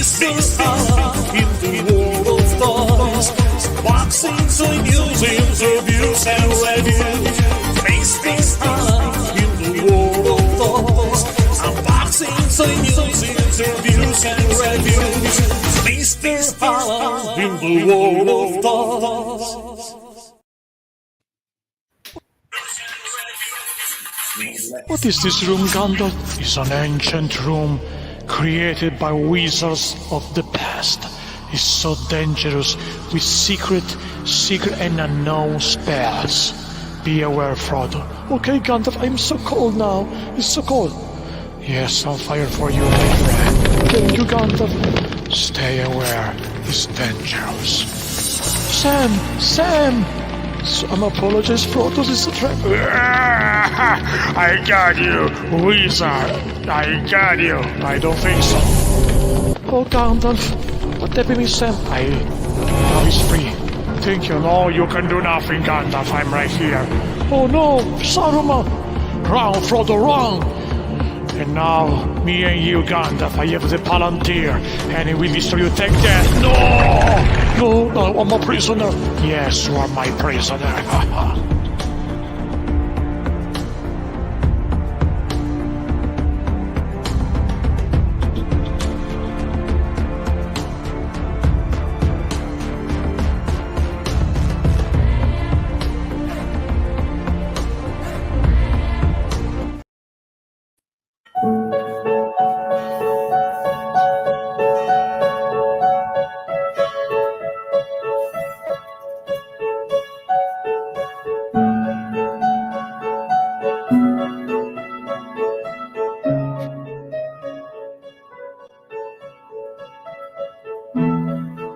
in the world of toys, boxings, museums, reviews and reviews. Mr. in the world of toys, unboxings, museums, reviews and reviews. Mr. in the world of toys. What is this room, Gandalf? It's an ancient room created by wizards of the past. It's so dangerous with secret and unknown spells. Be aware, Frodo. Okay, Gandalf, I'm so cold now. It's so cold. Yes, I'll fire for you, my friend. Thank you, Gandalf. Stay aware. It's dangerous. Sam! I'm apologize, Frodo, this is a trap. I got you, wizard. I got you. I don't think so. Oh, Gandalf. What happened with Sam? Now he's free. Thank you. No, you can do nothing, Gandalf. I'm right here. Oh, no. Saruman. Run, Frodo, run. And now, me and you, Gandalf, I have the Palantir, and it will destroy you. Take that. No, I'm a prisoner. Yes, you are my prisoner.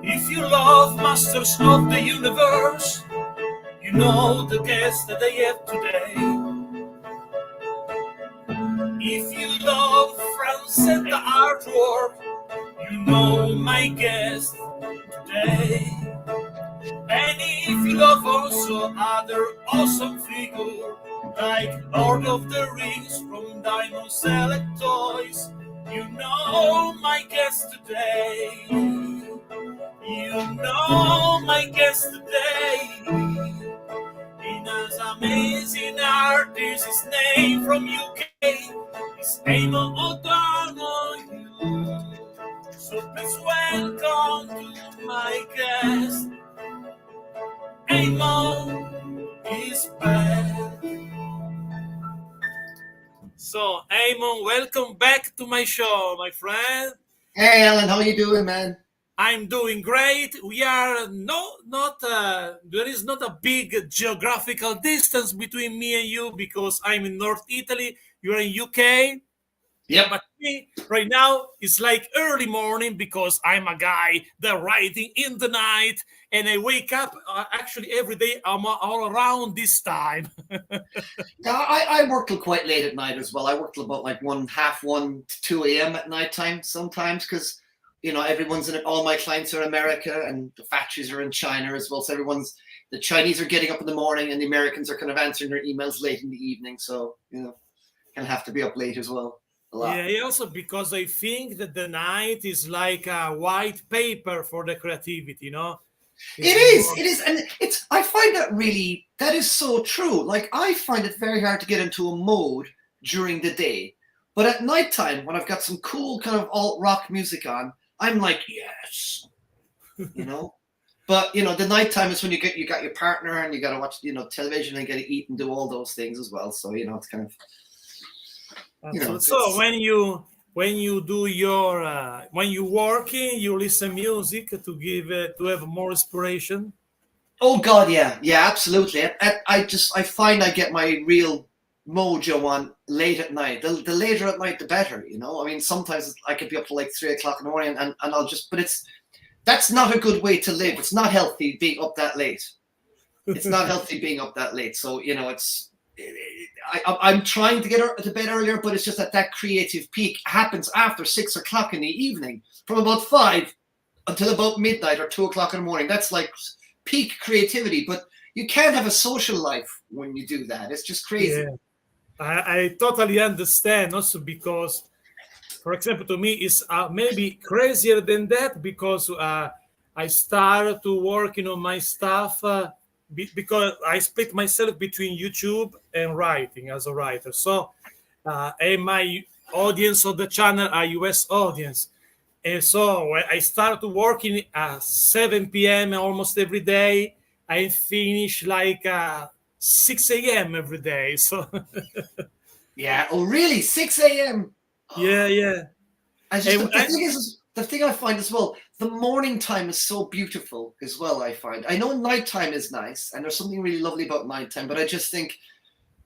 If you love Masters of the Universe, you know the guest that I have today. If you love Frazetta artwork, you know my guest today. And if you love also other awesome figures like Lord of the Rings from Diamond Select Toys, you know my guest today. You know my guest today. He does amazing art. Is his name from UK? It's Eamon O'Donnell. So please welcome to my guest. Eamon is back. So Eamon, welcome back to my show, my friend. Hey Alan, how you doing, man? I'm doing great. We are there is not a big geographical distance between me and you because I'm in North Italy, you're in UK. Yep. But me, right now, it's like early morning because I'm a guy that writing in the night and I wake up actually every day. I'm all around this time. I work till quite late at night as well. I work till about like 1 to 2 a.m. at night time sometimes because, you know, everyone's in it. All my clients are in America and the factories are in China as well. So the Chinese are getting up in the morning and the Americans are kind of answering their emails late in the evening. So, you know, kind of have to be up late as well. Yeah, also because I think that the night is like a white paper for the creativity, you know? It is. And I find that is so true. Like, I find it very hard to get into a mode during the day. But at nighttime, when I've got some cool kind of alt rock music on, I'm like, yes, you know? But, you know, the nighttime is when you got your partner and you got to watch, you know, television and get to eat and do all those things as well. So, you know, it's kind of... You know, so when you do your when you working, you listen music to have more inspiration. Oh God, yeah, absolutely. I find I get my real mojo on late at night. The later at night, the better. You know, I mean, sometimes I could be up to like 3 o'clock in the morning, and I'll just. But that's not a good way to live. It's not healthy being up that late. It's not healthy being up that late. So you know, I'm trying to get to bed earlier, but it's just that creative peak happens after 6 o'clock in the evening, from about 5 until about midnight or 2 o'clock in the morning. That's like peak creativity, but you can't have a social life when you do that. It's just crazy. Yeah. I totally understand also because for example, to me, is maybe crazier than that because I started to working on my stuff because I split myself between YouTube and writing as a writer. So, and my audience of the channel are US audience. And so when I started working at 7 p.m. almost every day, I finish like 6 a.m. every day. So Yeah. Oh, really? 6 a.m. yeah. I just And, the thing is the thing I find as well. The morning time is so beautiful as well. I find. I know nighttime is nice, and there's something really lovely about nighttime. But I just think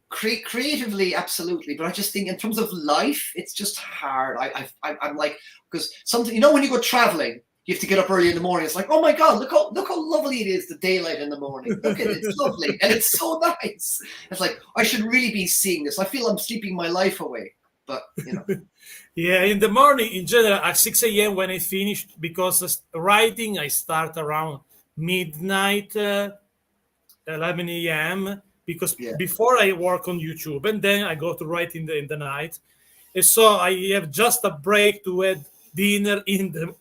creatively, absolutely. But I just think in terms of life, it's just hard. I'm like because something when you go traveling. You have to get up early in the morning. It's like, oh my God, look how lovely it is, the daylight in the morning. Look at it, it's lovely. And it's so nice. It's like, I should really be seeing this. I feel I'm sleeping my life away. But, yeah, in the morning, in general, at 6 a.m. when I finish, because writing, I start around midnight, 11 a.m. Because before I work on YouTube, and then I go to write in the night. And so I have just a break to have dinner in the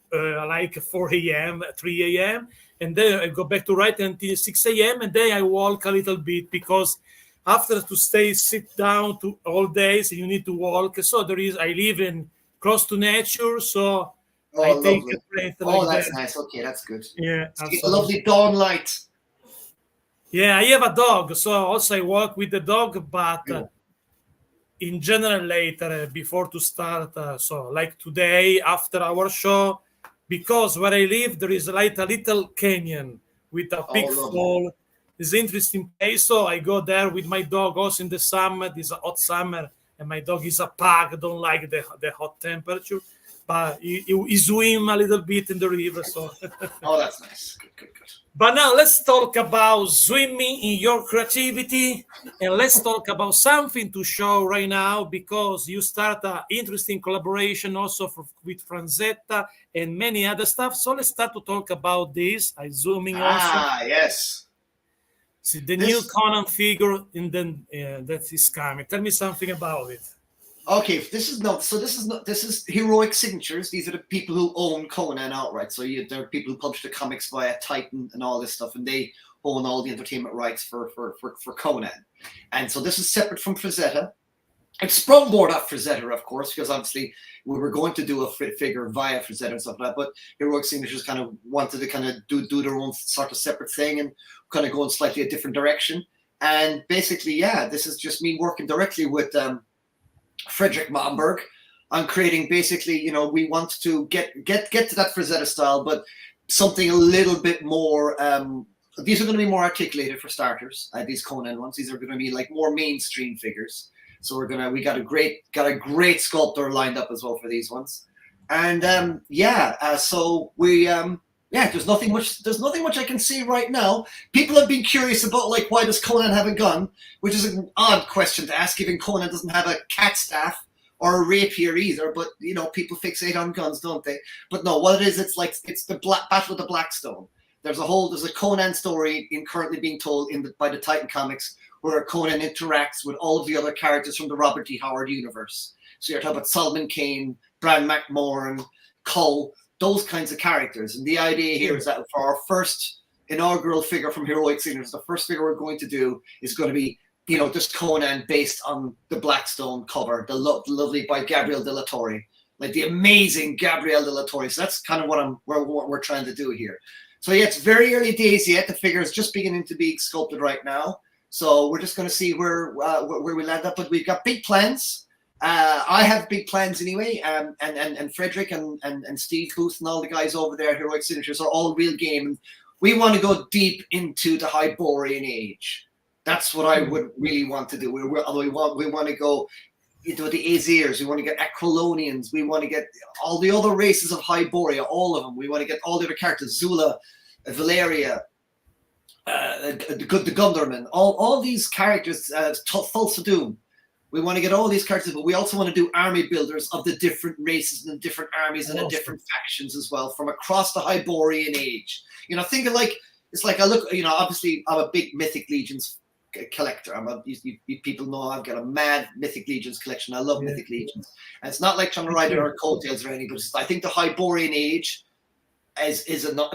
like 4 a.m., 3 a.m., and then I go back to write until 6 a.m., and then I walk a little bit because after to sit down to all days, you need to walk. So I live in close to nature, so I take lovely. a breath Oh, like that's that. nice. Okay, that's good. Yeah, So you get a lovely dawn light. Yeah, I have a dog, so also I walk with the dog, but in general later before to start so like today after our show, because where I live there is like a little canyon with a big fall. It's interesting place, so I go there with my dog also in the summer. This is a hot summer and my dog is a pug, don't like the hot temperature, but he swim a little bit in the river. So oh, that's nice. Good. But now let's talk about swimming in your creativity, and let's talk about something to show right now because you start an interesting collaboration also with Frazetta and many other stuff. So let's start to talk about this. I'm zooming also. Yes. See the new Conan figure that is coming. Tell me something about it. Okay, this is Heroic Signatures. These are the people who own Conan outright. So there are people who publish the comics via Titan and all this stuff, and they own all the entertainment rights for Conan. And so this is separate from Frazetta. It sprung more off Frazetta, of course, because obviously we were going to do a figure via Frazetta and stuff like that. But Heroic Signatures kind of wanted to kind of do their own sort of separate thing and kind of go in slightly a different direction. And basically, this is just me working directly with Frederick Momberg on creating basically, we want to get to that Frazetta style, but something a little bit more. These are going to be more articulated for starters. These Conan ones. These are going to be like more mainstream figures. So we got a great sculptor lined up as well for these ones, and so we there's nothing much I can see right now. People have been curious about like why does Conan have a gun, which is an odd question to ask given Conan doesn't have a cat staff or a rapier either, but people fixate on guns, don't they? But no, what it is, it's the Battle of the Blackstone. There's a Conan story currently being told by the Titan comics where Conan interacts with all of the other characters from the Robert D. Howard universe. So you're talking about Solomon Kane, Bran McMorran, Cull, those kinds of characters. And the idea here is that for our first inaugural figure from Heroic Signatures, the first figure we're going to do is going to be, just Conan based on the Blackstone cover, the lovely by Gabriele Della Torre, like the amazing Gabriele Della Torre. So that's kind of what we're trying to do here. So it's very early days yet. The figure is just beginning to be sculpted right now. So we're just going to see where we land up. But we've got big plans. I have big plans anyway. And Frederick and Steve Booth and all the guys over there at Heroic Signatures are all real game. And we want to go deep into the Hyborian age. That's what I would really want to do. We want to go into the Azirs. We want to get Aquilonians. We want to get all the other races of Hyboria, all of them. We want to get all the other characters, Zula, Valeria, the Gunderman, all these characters, Thulsa Doom. We want to get all these characters, but we also want to do army builders of the different races and the different armies and the different factions as well from across the Hyborian age. Think of it's like I look, obviously I'm a big Mythic Legions collector. People know I've got a mad Mythic Legions collection. I love Mythic Legions, and it's not like trying to ride our coattails or anything. But I think the Hyborian Age is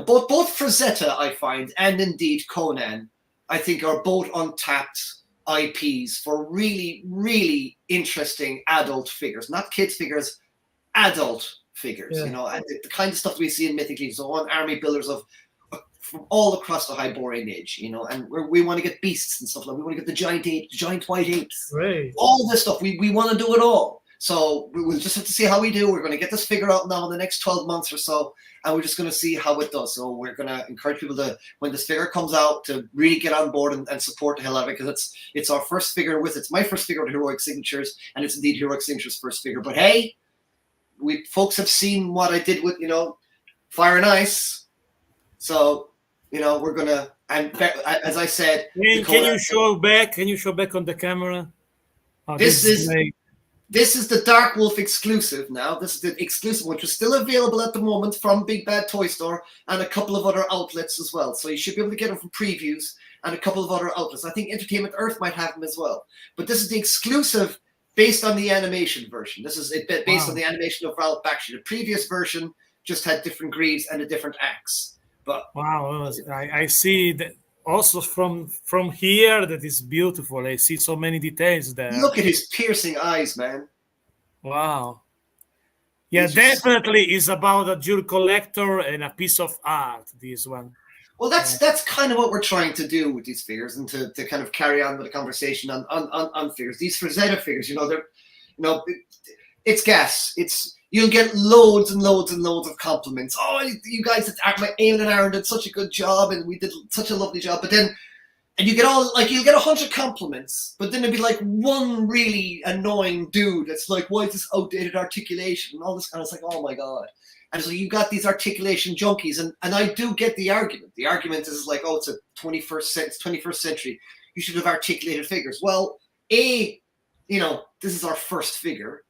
both Frazetta, I find, and indeed Conan, I think are both untapped IPs for really, really interesting adult figures, not kids figures, adult figures. You know, and the kind of stuff we see in Mythic Legions, so on army builders of from all across the Hyborian Age, you know, and we want to get beasts and stuff like that. We want to get the giant ape, the giant white apes, all this stuff. We want to do it all. So we'll just have to see how we do. We're going to get this figure out now in the next 12 months or so, and we're just going to see how it does. So we're going to encourage people to, when this figure comes out, to really get on board and support the hell out of it, because it's our first figure it's my first figure with Heroic Signatures, and it's indeed Heroic Signatures' first figure. But hey, folks have seen what I did with, you know, Fire and Ice. So, you know, we're going to, and as I said... Can you show back? Can you show back on the camera? Oh, this is the Dark Wolf exclusive now. This is the exclusive, which is still available at the moment from Big Bad Toy Store and a couple of other outlets as well. So you should be able to get them from previews and a couple of other outlets. I think Entertainment Earth might have them as well. But this is the exclusive based on the animation version. This is based on the animation of Ralph Bakshi. The previous version just had different greaves and a different axe. But wow, I see that also from here. That is beautiful. I see so many details there. Look at his piercing eyes, man. Wow. Yeah, definitely is about a jewel collector and a piece of art, this one. Well, that's kind of what we're trying to do with these figures, and to kind of carry on with the conversation on figures. These Frazetta figures, you know, they're, you know, it's gas. You'll get loads and loads and loads of compliments. Oh, you guys, Eamon and Aaron did such a good job, and we did such a lovely job. But then, and you get you'll get 100 compliments, but then there'd be like one really annoying dude that's like, why is this outdated articulation and all this kind of, it's like, oh my God. And so you got these articulation junkies, and I do get the argument. The argument is like, oh, it's a 21st century. You should have articulated figures. Well, A, you know, this is our first figure.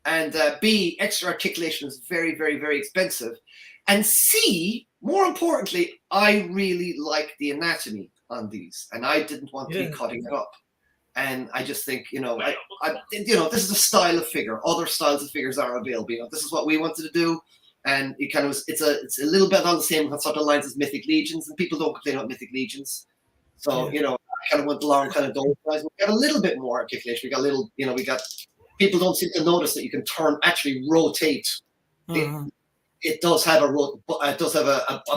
And B, extra articulation is very, very, very expensive. And C, more importantly, I really like the anatomy on these, and I didn't want to be cutting it up. And I just think, you know, you know, this is a style of figure. Other styles of figures are available. You know, this is what we wanted to do, and it kind of was. It's a little bit on the same sort of lines as Mythic Legions, and people don't complain about Mythic Legions. So you know, I kind of went along, kind of those guys. We got a little bit more articulation. We got a little, you know, we got. People don't seem to notice that you can actually rotate. It does have a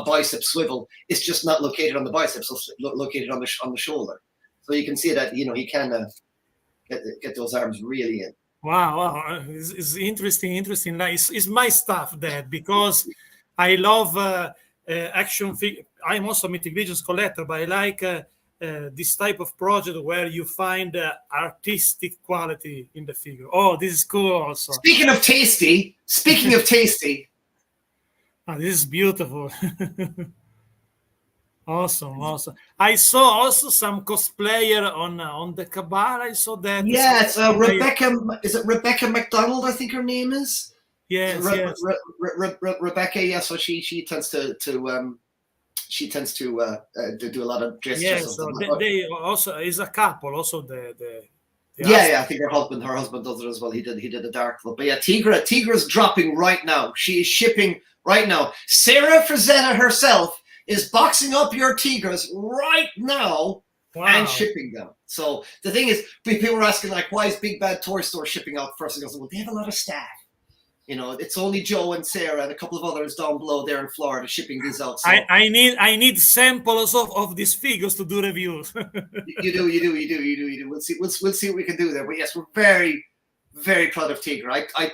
bicep swivel. It's just not located on the biceps, it's located on the shoulder. So you can see that, you know, he can get those arms really in. Wow, it's interesting. It's my stuff, that, because I love action figure. I'm also a Mythic Legions collector, but I like this type of project where you find artistic quality in the figure. Oh, this is cool also. Speaking of tasty, this is beautiful. Awesome. I saw also some cosplayer on the Cabal. I saw that. Yeah, it's Rebecca. Is it Rebecca McDonald? I think her name is. Yes. Rebecca. Yeah, so she tends to do a lot of gestures. Yes, so they also is a couple. Also I think her husband does it as well. He did a dark look. But yeah, Tigra's dropping right now. She is shipping right now. Sarah Frazetta herself is boxing up your Tigras right now and shipping them. So the thing is, people were asking, like, why is Big Bad Toy Store shipping out first? And goes, well, they have a lot of staff. You know, it's only Joe and Sarah and a couple of others down below there in Florida shipping these out. So I need samples of these figures to do reviews. You do. We'll see what we can do there. But yes, we're very, very proud of Tigra. I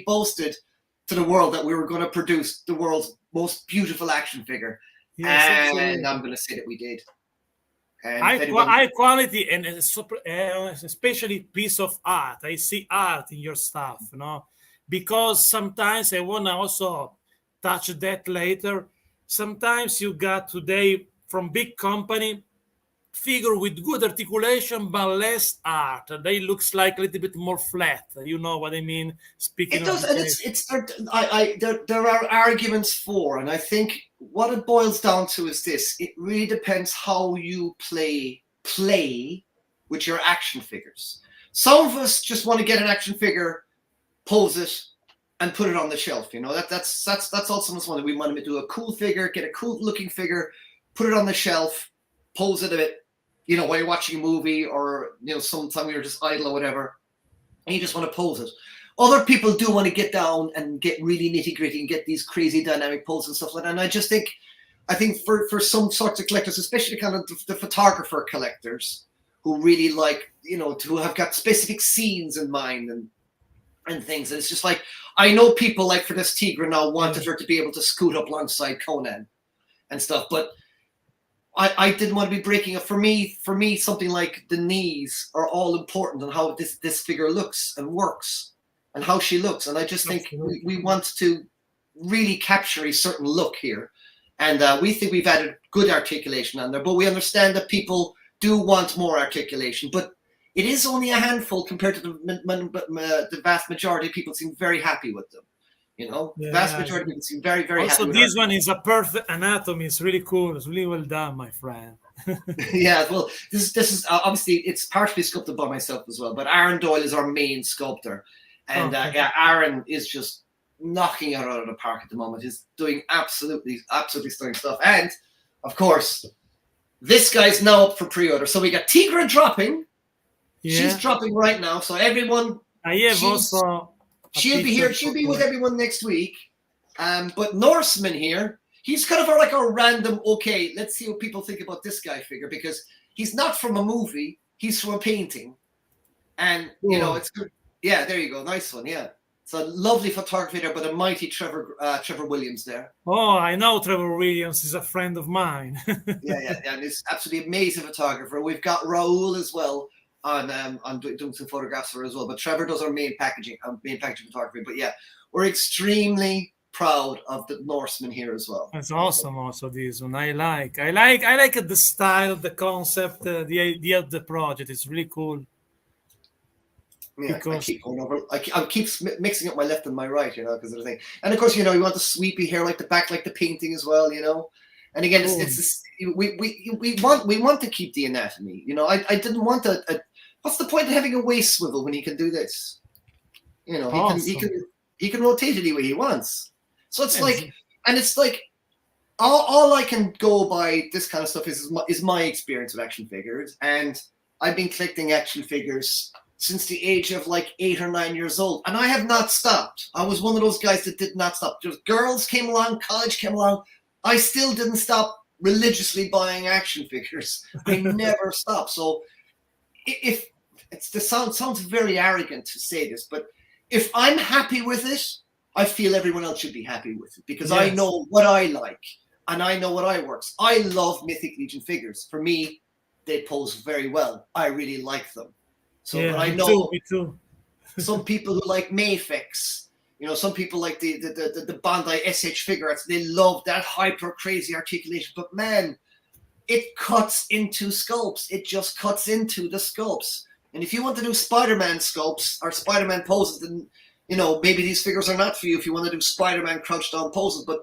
boasted to the world that we were going to produce the world's most beautiful action figure. Yes, and I'm going to say that we did. High quality and especially piece of art. I see art in your stuff, you know, because sometimes I want to also touch that later. Sometimes you got today from big company figure with good articulation but less art. They looks like a little bit more flat. You know what I mean? Speaking, it does, and there are arguments for, and I think what it boils down to is this: it really depends how you play with your action figures. Some of us just want to get an action figure, pose it, and put it on the shelf. You know, that's all some of us want. We want to do a cool figure, get a cool looking figure, put it on the shelf, pose it a bit, you know, while you're watching a movie, or, you know, sometime you're just idle or whatever, and you just want to pose it. Other people do want to get down and get really nitty gritty and get these crazy dynamic poses and stuff like that. And I think for some sorts of collectors, especially kind of the photographer collectors who really like, you know, who have got specific scenes in mind and things. And it's just like, I know people like for this Tigra now wanted her to be able to scoot up alongside Conan and stuff, but I didn't want to be breaking up. For me, something like the knees are all important and how this figure looks and works and how she looks. And I just think we want to really capture a certain look here. And we think we've added good articulation on there, but we understand that people do want more articulation. But it is only a handful compared to the vast majority of people seem very happy with them. You know, the vast majority of people seem very, very happy. Also, this one is a perfect anatomy. It's really cool. It's really well done, my friend. Yeah, well, this is obviously it's partially sculpted by myself as well, but Aaron Doyle is our main sculptor. And yeah, Aaron is just knocking it out of the park at the moment. He's doing absolutely stunning stuff. And of course, this guy's now up for pre-order. So we got Tigra dropping. Yeah. She's dropping right now. So everyone, she'll be here. She'll be with everyone next week. But Norseman here, he's kind of like a random. Okay, let's see what people think about this guy figure, because he's not from a movie. He's from a painting, and you know it's good. Yeah, there you go. Nice one. Yeah. It's a lovely photography there, but a mighty Trevor Williams there. Oh, I know Trevor Williams is a friend of mine. yeah, and he's absolutely amazing photographer. We've got Raul as well on doing some photographs for her as well. But Trevor does our main packaging photography. But yeah, we're extremely proud of the Norseman here as well. That's awesome. Also, this one I like the style, the concept, the idea of the project. It's really cool. Yeah, I keep going over. I keep mixing up my left and my right, you know, because of the thing. And of course, you know, you want the sweepy hair like the back, like the painting as well, you know. And again, we want to keep the anatomy, you know. I didn't want a. What's the point of having a waist swivel when he can do this? You know, he can rotate it any way he wants. So it's like, and it's like, all I can go by this kind of stuff is my experience with action figures, and I've been collecting action figures since the age of like 8 or 9 years old. And I have not stopped. I was one of those guys that did not stop. Just girls came along, college came along. I still didn't stop religiously buying action figures. I never stopped. So if sounds very arrogant to say this, but if I'm happy with it, I feel everyone else should be happy with it, because I know what I like and I know what I works. I love Mythic Legion figures. For me, they pose very well. I really like them. So but I know me too. some people who like Mayfix, you know, some people like the Bandai SH figure arts. They love that hyper crazy articulation. But man, it cuts into sculpts. It just cuts into the sculpts. And if you want to do Spider-Man sculpts or Spider-Man poses, then, you know, maybe these figures are not for you if you want to do Spider-Man crouched down poses. But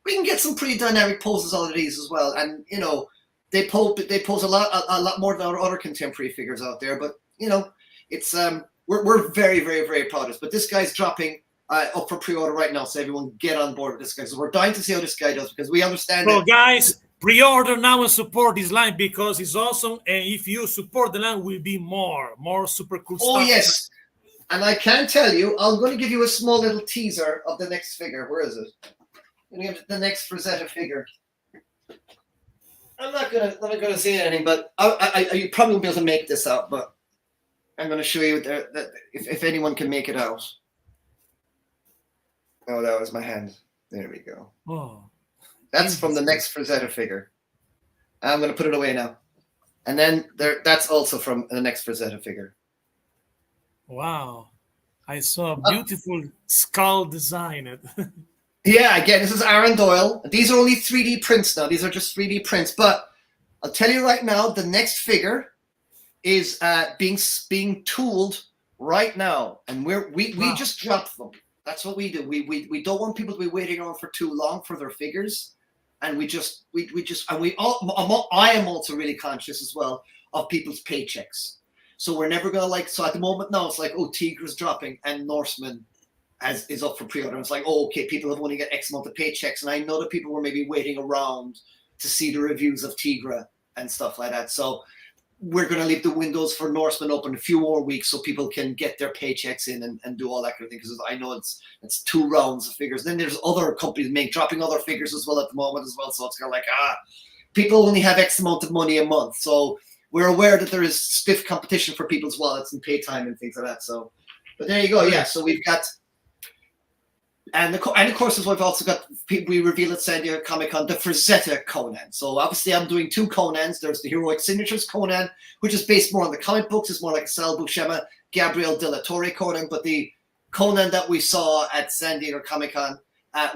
we can get some pretty dynamic poses out of these as well. And, you know, they pose a lot more than our other contemporary figures out there. But, you know, it's we're very, very, very proud of this. But this guy's dropping up for pre-order right now, so everyone get on board with this guy. So we're dying to see how this guy does, because we understand. So guys, pre-order now and support this line, because it's awesome. And if you support the line, will be more super cool stuff. Oh yes, and I can tell you, I'm going to give you a small little teaser of the next figure. Where is it? I'm going to give the next Frazetta figure. I'm not gonna say anything, but you probably won't be able to make this out, but I'm going to show you that if anyone can make it out. Oh, that was my hand. There we go. Oh, that's from the next Frazetta figure. I'm going to put it away now. And then that's also from the next Frazetta figure. Wow. I saw a beautiful skull design. Yeah, again, this is Aaron Doyle. These are only 3D prints now. These are just 3D prints. But I'll tell you right now, the next figure is being tooled right now, and we just drop them. That's what we do. We don't want people to be waiting on for too long for their figures. and we just and we all. I am also really conscious as well of people's paychecks. So we're never gonna like. So at the moment now, it's like, oh, Tigra's dropping and Norseman is up for pre-order. And it's like, oh, okay, people have only got X amount of paychecks, and I know that people were maybe waiting around to see the reviews of Tigra and stuff like that. So we're going to leave the windows for Norseman open a few more weeks so people can get their paychecks in and do all that kind of thing. Because I know it's 2 rounds of figures. Then there's other companies dropping other figures as well at the moment as well. So it's kind of like, people only have X amount of money a month. So we're aware that there is stiff competition for people's wallets and pay time and things like that. So, but there you go. Yeah. So we've got, and of course, as well, we've also got, we reveal at San Diego Comic-Con, the Frazetta Conan. So obviously I'm doing 2 Conans. There's the Heroic Signatures Conan, which is based more on the comic books. It's more like a Sal Buscema, Gabriel De La Torre Conan. But the Conan that we saw at San Diego Comic-Con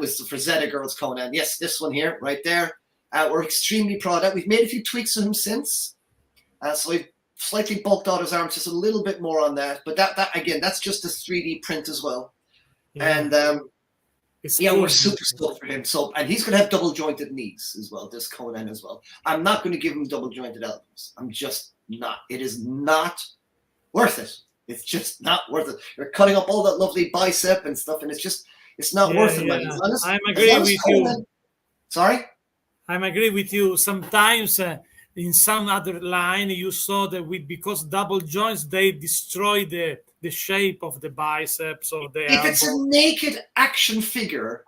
was the Frazetta Girls Conan. Yes, this one here, right there. We're extremely proud of that. We've made a few tweaks to him since. So we've slightly bulked out his arms just a little bit more on that. But that again, that's just a 3D print as well. Yeah. And we're super stoked for him. So, and he's going to have double jointed knees as well, this Conan as well. I'm not going to give him double jointed elbows. I'm just not. It is not worth it. It's just not worth it. You're cutting up all that lovely bicep and stuff, and it's not worth it, man. I'm agree with you. Sorry? I'm agree with you. Sometimes in some other line, you saw that because double joints, they destroy the shape of the biceps or the elbow. If it's a naked action figure,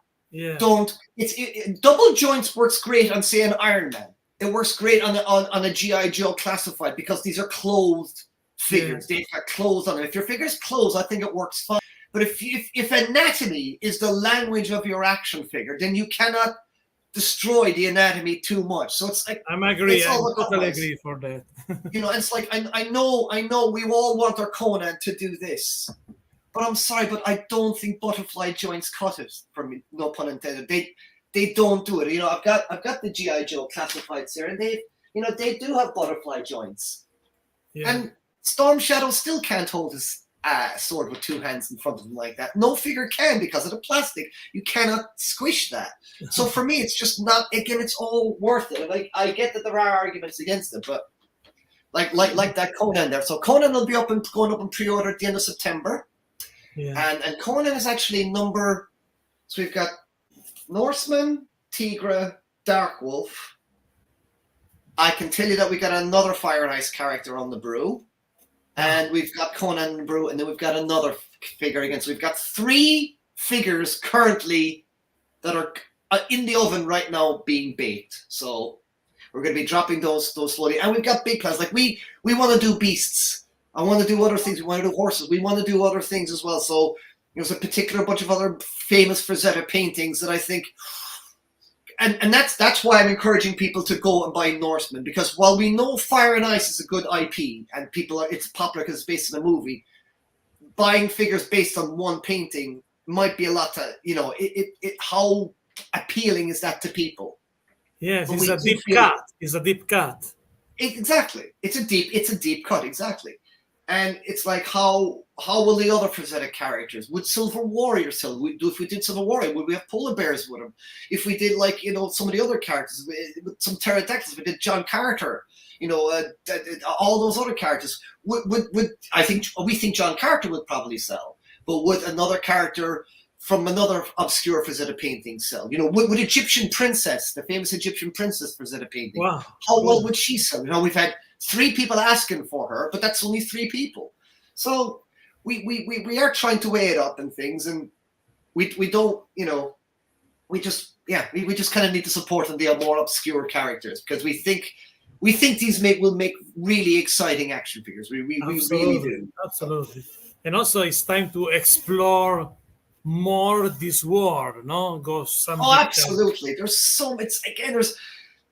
double joints works great on, say, an Iron Man. It works great on a G.I. Joe classified because these are closed figures. They've got clothes on them. If your figure's closed, I think it works fine. But if anatomy is the language of your action figure, then you cannot destroy the anatomy too much. So it's like, I'm agree. I totally agree for that. It's like I know we all want our Conan to do this, but I'm sorry, but I don't think butterfly joints cut it for me. No pun intended. They don't do it. I've got the G.I. Joe classifieds here, and they do have butterfly joints. Yeah. And Storm Shadow still can't hold his sword with 2 hands in front of him like that. No figure can because of the plastic. You cannot squish that. So for me, it's just not. Again, it's all worth it. Like I get that there are arguments against it, but like that Conan there. So Conan will be going up in pre-order at the end of September. Yeah. And Conan is actually number. So we've got Norseman, Tigra, Darkwolf. I can tell you that we got another Fire and Ice character on the brew. And we've got Conan and Brew, and then we've got another figure again. So we've got 3 figures currently that are in the oven right now being baked. So we're going to be dropping those slowly. And we've got big plans. Like we want to do beasts. I want to do other things. We want to do horses. We want to do other things as well. So there's a particular bunch of other famous Frazetta paintings that I think... And that's why I'm encouraging people to go and buy Norseman, because while we know Fire and Ice is a good IP and it's popular because it's based on a movie, buying figures based on one painting might be a lot to, how appealing is that to people? Yes, it's a deep cut. It's a deep cut. Exactly. It's a deep cut, exactly. And it's like, how will the other Frazetta characters? Would Silver Warrior sell? If we did Silver Warrior, would we have polar bears with him? If we did, like, some of the other characters, with some pterodactyls, we did John Carter, all those other characters, I think we think John Carter would probably sell. But would another character from another obscure Frazetta painting sell? Would Egyptian Princess, the famous Egyptian Princess Frazetta painting, how well would she sell? We've had 3 people asking for her, but that's only 3 people. So we are trying to weigh it up and things, and we don't, we just kind of need to support the more obscure characters, because we think these will make really exciting action figures. We really do. Absolutely. And also it's time to explore more this world, no? Absolutely. There's so it's again. There's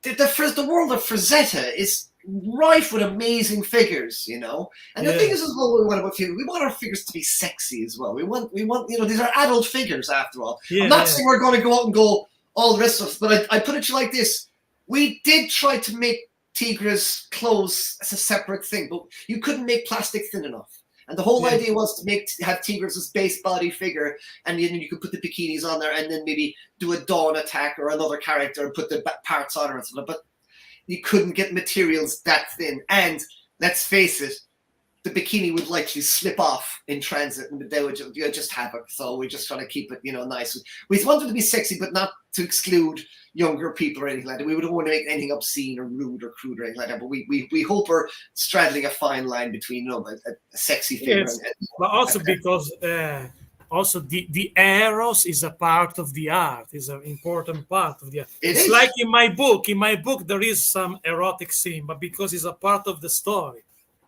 the world of Frazetta is rife with amazing figures, And the thing is, as well, we want our figures to be sexy as well. We want, these are adult figures after all. I'm not saying we're going to go out and go all the rest of us, but I put it to you like this: we did try to make Tigra's clothes as a separate thing, but you couldn't make plastic thin enough. And the whole Yeah. idea was to have tigers as base body figure, and then you could put the bikinis on there, and then maybe do a Dawn attack or another character and put the parts on her and stuff. But you couldn't get materials that thin, and let's face it, the bikini would likely slip off in transit, and they would just havoc. So we're just trying to keep it, nice. We wanted to be sexy, but not to exclude younger people or anything like that. We wouldn't want to make anything obscene or rude or crude or anything like that. But we hope we're straddling a fine line between a sexy figure. Yes, but also because also the eros is a part of the art, is an important part of the art. It's like in my book. In my book, there is some erotic scene, but because it's a part of the story.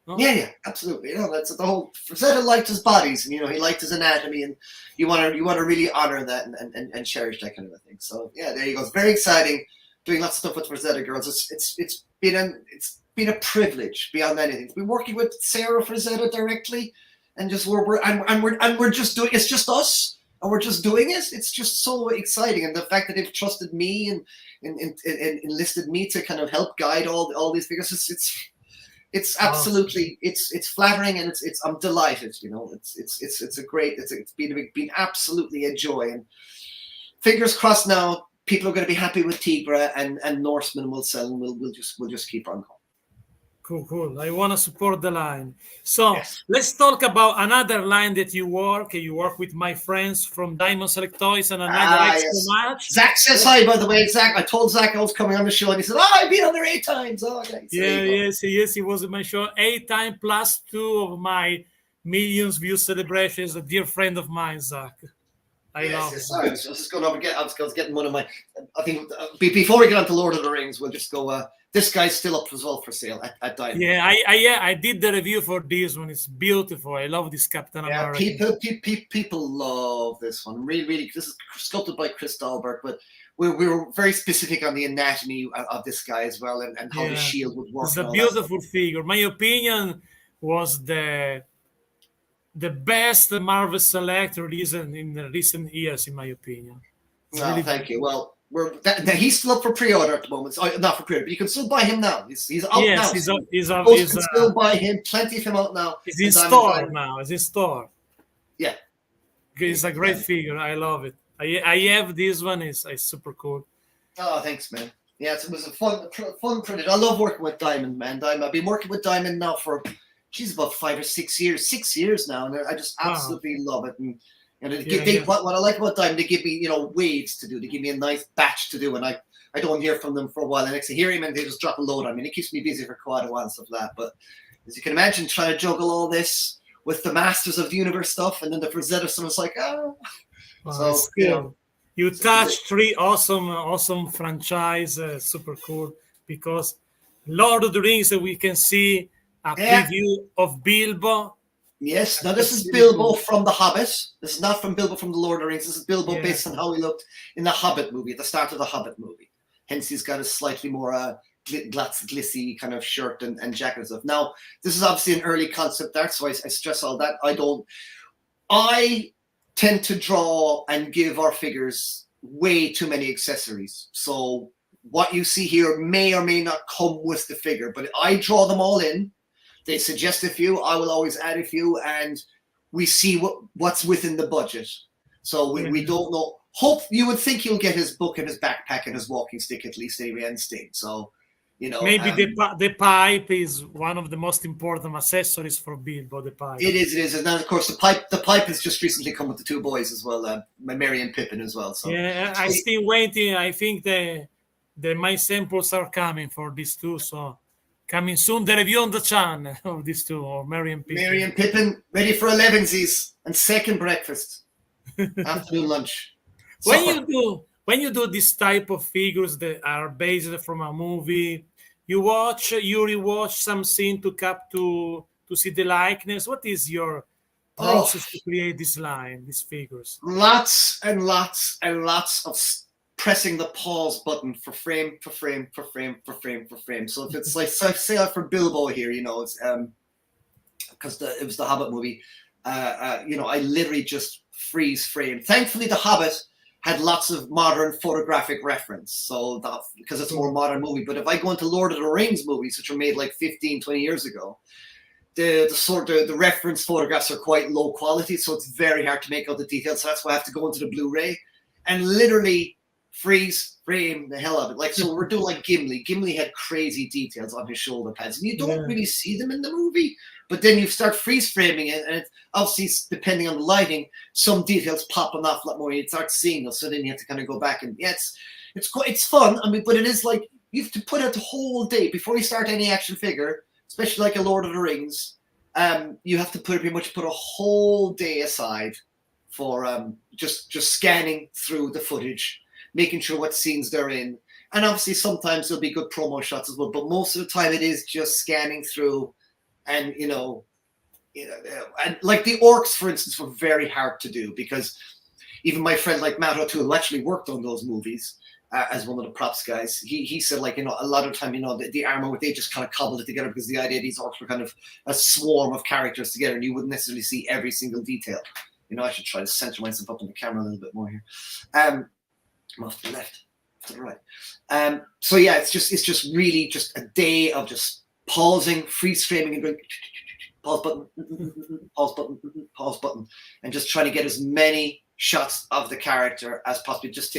No? Yeah, absolutely. That's the whole. Frazetta liked his bodies, and he liked his anatomy, and you want to really honor that and cherish that kind of a thing. So yeah, there you go. It's very exciting, doing lots of stuff with Frazetta girls. It's been a privilege beyond anything. We're working with Sarah Frazetta directly, and just we're just doing. It's just us, and we're just doing it. It's just so exciting, and the fact that they've trusted me and enlisted me to kind of help guide all these figures. It's absolutely it's flattering, and I'm delighted. It's been absolutely a joy, and fingers crossed now people are going to be happy with Tigra, and Norseman will sell, and we'll just keep on going. Cool. I want to support the line. So let's talk about another line that you work. You work with my friends from Diamond Select Toys and another extra match. Zach says hi, by the way. Zach, I told Zach I was coming on the show, and he said, I've been on there 8 times. Oh, okay. Yes, he was in my show 8 times plus 2 of my millions view celebrations. A dear friend of mine, Zach. I love it. I was just going over. I was getting one of my. I think before we get on to Lord of the Rings, we'll just go. This guy's still up as well for sale at Diamond. Yeah, I did the review for this one. It's beautiful. I love this Captain America. People love this one. Really. This is sculpted by Chris Dahlberg, but we were very specific on the anatomy of this guy as well, and how the shield would work. It's a beautiful figure. My opinion was the best Marvel Select release in the recent years, in my opinion. Really thank you. Well, he's still up for pre-order at the moment. So, not for pre-order, but you can still buy him now. He's out now. Yes, he's can still buy him. Plenty of him out now. He's in store now. It's in store. Yeah. It's a great figure. I love it. I have this one. It's super cool. Oh, thanks, man. Yeah, it was a fun project. I love working with Diamond, man. I've been working with Diamond now for about 5 or 6 years. 6 years now, and I just absolutely love it. And what I like about Diamond, they give me waves to do. They give me a nice batch to do, and I don't hear from them for a while. And next I hear him, and they just drop a load on me. And it keeps me busy for quite a while and stuff like that. But as you can imagine, trying to juggle all this with the Masters of the Universe stuff, and then the Frazetta stuff, it's like, you touched 3 awesome franchise, super cool, because Lord of the Rings, we can see a preview of Bilbo. Yes, now this is Bilbo from The Hobbit. This is not from Bilbo from The Lord of the Rings. This is Bilbo based on how he looked in The Hobbit movie, at the start of The Hobbit movie. Hence, he's got a slightly more glitzy kind of shirt and jacket and stuff. Now, this is obviously an early concept art, so I stress all that. I tend to draw and give our figures way too many accessories. So what you see here may or may not come with the figure, but I draw them all in. They suggest a few, I will always add a few, and we see what's within the budget. So we don't know. You would think he'll get his book and his backpack and his walking stick at least anyway, and sting. So, maybe the pipe is one of the most important accessories for Bilbo. The pipe. It is, and then of course the pipe has just recently come with the 2 boys as well, Merry and Pippin as well. So I'm still waiting. I think my samples are coming for these 2. So. Coming soon, the review on the channel of these 2, or Merry and Pippin. Merry and Pippin, ready for 11sies and second breakfast, afternoon lunch. When you do this type of figures that are based from a movie, you rewatch some scene to see the likeness. What is your process to create these figures? Lots and lots and lots of pressing the pause button for frame for frame for frame for frame for frame. So if it's like, say for Bilbo here, it's because it was the Hobbit movie. I literally just freeze frame. Thankfully, the Hobbit had lots of modern photographic reference, so because it's a more modern movie. But if I go into Lord of the Rings movies, which were made like 15, 20 years ago, the reference photographs are quite low quality, so it's very hard to make out the details. So that's why I have to go into the Blu-ray and literally freeze frame the hell out of it. Like, so we're doing like Gimli. Gimli had crazy details on his shoulder pads, and you don't really see them in the movie. But then you start freeze framing it, and obviously, depending on the lighting, some details popping off a lot more. You start seeing them, so then you have to kind of go back and it's fun. I mean, but it is like you have to put out the whole day before you start any action figure, especially like a Lord of the Rings. You have to pretty much put a whole day aside for just scanning through the footage, making sure what scenes they're in, and obviously sometimes there'll be good promo shots as well. But most of the time, it is just scanning through. And and like the orcs, for instance, were very hard to do because even my friend like Matt O'Toole, who actually worked on those movies as one of the props guys, he said like a lot of time the armor they just kind of cobbled it together because the idea these orcs were kind of a swarm of characters together, and you wouldn't necessarily see every single detail. I should try to center myself up on the camera a little bit more here. I'm off to the left, to the right. So yeah, it's just really just a day of just pausing, freeze framing, and going pause button, pause button, and just trying to get as many shots of the character as possible. Just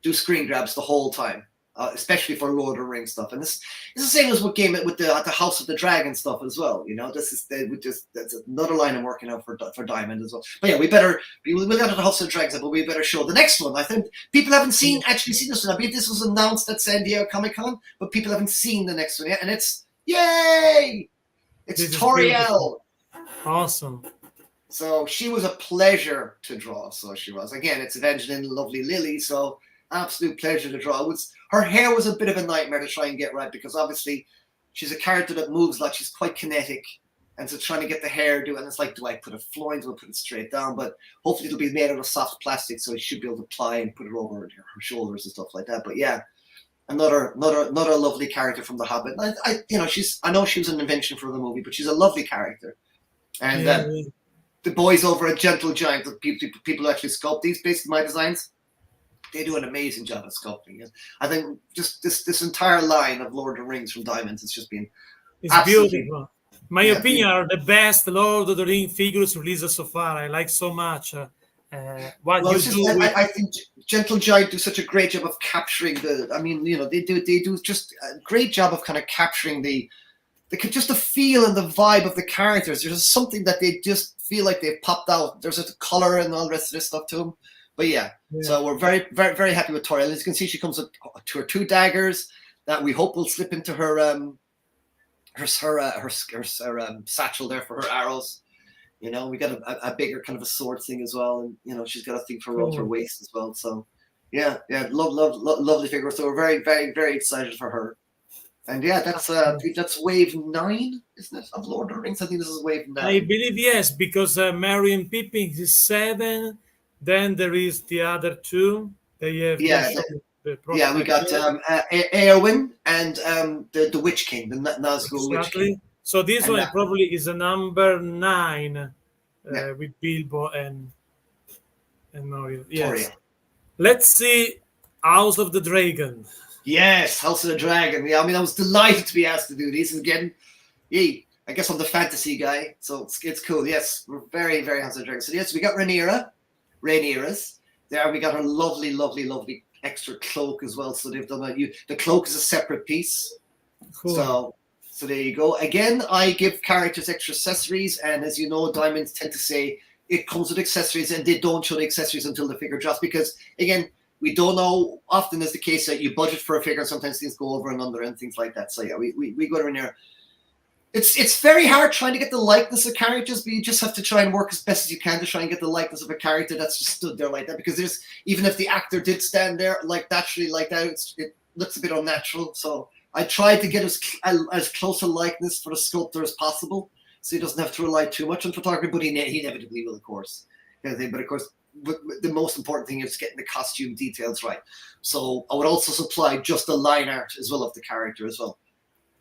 do screen grabs the whole time, especially for Lord of the Rings stuff. And this is the same as with the House of the Dragon stuff as well. That's another line I'm working on for Diamond as well. But yeah, we'll get to the House of the Dragon, but we better show the next one. I think people haven't actually seen this one. I believe this was announced at San Diego Comic-Con, but people haven't seen the next one yet, and it's yay! It's Toriel. Awesome. So she was a pleasure to draw. So she was. Again, it's Evangeline Lovely Lily. So absolute pleasure to draw. Her hair was a bit of a nightmare to try and get right because obviously she's a character that moves a lot. She's quite kinetic. And so trying to get the hairdo, and it's like, do I put it flowing? Do I put it straight down? But hopefully it'll be made out of soft plastic, so you should be able to apply and put it over her shoulders and stuff like that. But yeah. Another lovely character from The Hobbit. I know she was an invention for the movie, but she's a lovely character. And the boys over at Gentle Giant, the people who actually sculpt these based on my designs, they do an amazing job at sculpting it. I think just this entire line of Lord of the Rings from Diamonds has just been beautiful. My opinion are the best Lord of the Rings figures released so far. I like so much. I think Gentle Giant do such a great job of capturing they do just a great job of kind of capturing the feel and the vibe of the characters. There's something that they just feel like they've popped out. There's a color and all the rest of this stuff to them. But yeah. So we're very, very, very happy with Toriel. As you can see, she comes with her 2 daggers that we hope will slip into her satchel there for her arrows. We got a bigger kind of a sword thing as well, and she's got a thing for around her waist as well. So, lovely figure. So we're very, very, very excited for her. And yeah, that's wave 9, isn't it, of Lord of the Rings? I think this is wave 9. I believe yes, because Merry and Pippin is 7. Then there is the other 2. They have we got Eowyn and the Witch King, the Nazgul Witch King. So this one probably is a number 9 with Bilbo and Moriel. Yes. Let's see House of the Dragon. Yes, House of the Dragon. Yeah, I was delighted to be asked to do these. Again, I guess I'm the fantasy guy, so it's cool. Yes, we're very, very House of the Dragon. So yes, we got Rhaenyra's. There we got her lovely, lovely, lovely extra cloak as well. So they've done the cloak is a separate piece. Cool. So there you go. Again, I give characters extra accessories, and as you know, Diamonds tend to say it comes with accessories, and they don't show the accessories until the figure drops because, again, we don't know. Often is the case that you budget for a figure, and sometimes things go over and under and things like that. So yeah, we go in there. It's very hard trying to get the likeness of characters, but you just have to try and work as best as you can to try and get the likeness of a character that's just stood there like that. Because even if the actor did stand there like naturally like that, it looks a bit unnatural. So I tried to get as close a likeness for the sculptor as possible, so he doesn't have to rely too much on photography, but he inevitably will, of course. But of course, the most important thing is getting the costume details right. So I would also supply just the line art as well of the character as well.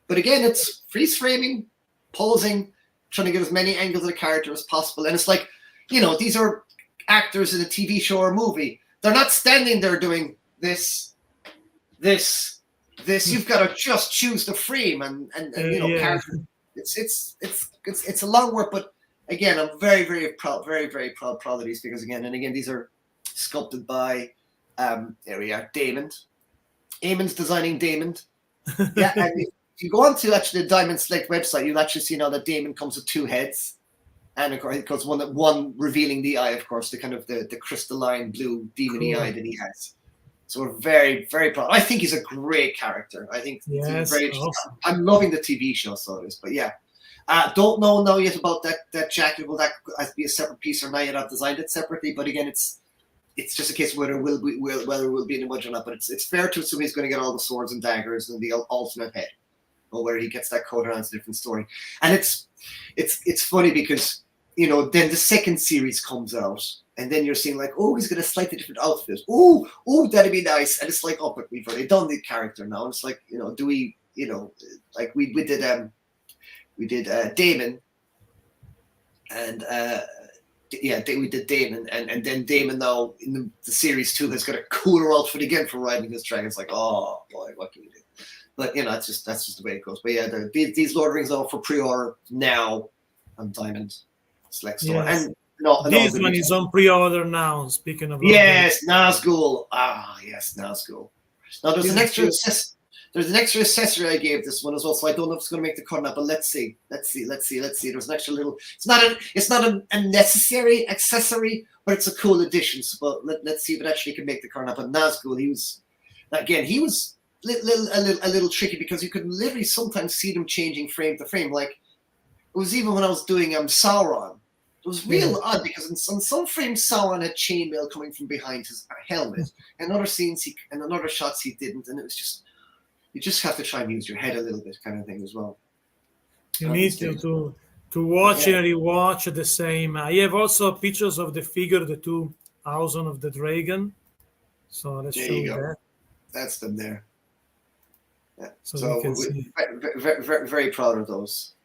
But again, it's freeze framing, posing, trying to get as many angles of the character as possible. And it's like, these are actors in a TV show or movie. They're not standing there doing this. You've got to just choose the frame and character. it's a long work, but again, I'm very proud of these figures again. And again, these are sculpted by there we are, Damon. Eamon's designing Damon. Yeah, and if you go on to actually the Diamond Select website, you'll actually see now that Damon comes with 2 heads. And of course, it goes one revealing the eye, of course, the kind of the crystalline blue demony eye that he has. So we're very proud. I think he's a great character. I think Yes, very. awesome. I'm loving the TV show, so it is. But yeah, don't know now yet about that jacket. Will that be a separate piece or not yet? I've designed it separately, but again, it's just a case of whether it will be in the budget or not. But it's fair to assume he's going to get all the swords and daggers and the alternate head, or where he gets that coat around. It's a different story. And it's funny because, you know, then the second series comes out, and then you're seeing like, oh, he's got a slightly different outfit. Oh, that'd be nice. And it's like, oh, but we've already done the character now. And it's like, you know, do we, you know, like we did Damon, and we did Damon, and then Damon now in the series 2 has got a cooler outfit again for riding his dragon. It's like, oh boy, what can we do? But you know, that's just the way it goes. But yeah, these Lord of the Rings are for pre-order now on Diamond Select Store. Yes. And this one is on pre-order now. Speaking of yes, Nazgul. Yes, Nazgul. Now there's an extra accessory I gave this one as well, so I don't know if it's going to make the cut or not. But let's see. There's an extra little. It's not a necessary accessory, but it's a cool addition. So, but let's see if it actually can make the cut or not. But Nazgul, he was a little tricky because you could literally sometimes see them changing frame to frame. Like it was even when I was doing Sauron. It was real odd because in some frames Sauron had chainmail coming from behind his helmet, and other scenes and in other shots he didn't, and it was just, you just have to try and use your head a little bit, kind of thing as well. You need to watch and rewatch the same. I have also pictures of the figure, the 2000 of the dragon. So let's show you that. That's them there. Yeah. So you can see. Very proud of those.